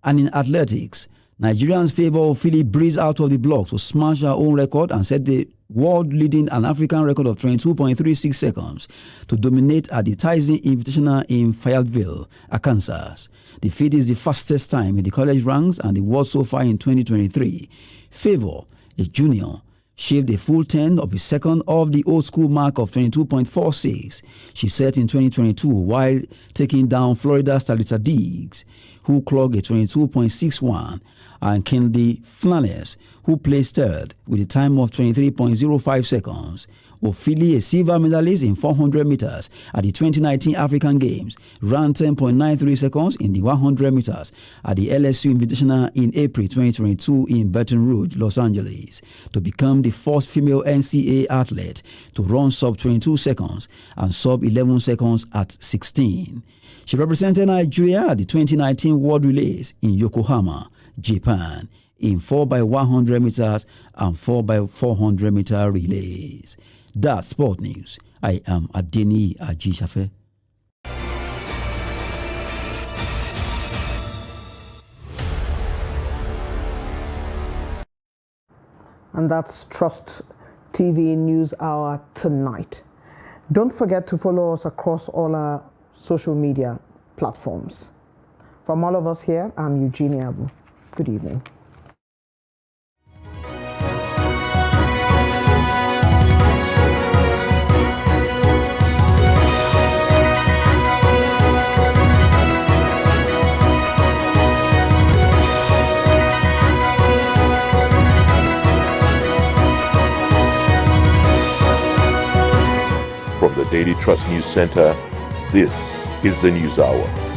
And in athletics, Nigerians favor Philip Breeze out of the blocks to smash her own record and set the world-leading and African record of 22.36 seconds to dominate at the Tyson Invitational in Fayetteville, Arkansas. The feat is the fastest time in the college ranks and the world so far in 2023. Favor, a junior, shaved a full 10 of a second off the old-school mark of 22.46 she set in 2022 while taking down Florida's Talita Diggs, who clocked a 22.61, and Kennedy Flanes, who placed third with a time of 23.05 seconds. Ophelia, a silver medalist in 400 meters at the 2019 African Games, ran 10.93 seconds in the 100 meters at the LSU Invitational in April 2022 in Baton Rouge, Los Angeles, to become the first female NCAA athlete to run sub 22 seconds and sub 11 seconds at 16. She represented Nigeria at the 2019 World Relays in Yokohama, Japan, in 4x100 meters and 4x400 meter relays. That's Sport News. I am Adeni Ajishafe. And that's Trust TV News Hour tonight. Don't forget to follow us across all our social media platforms. From all of us here, I'm Eugenia Abu. Good evening. From the Daily Trust News Center, this is the News Hour.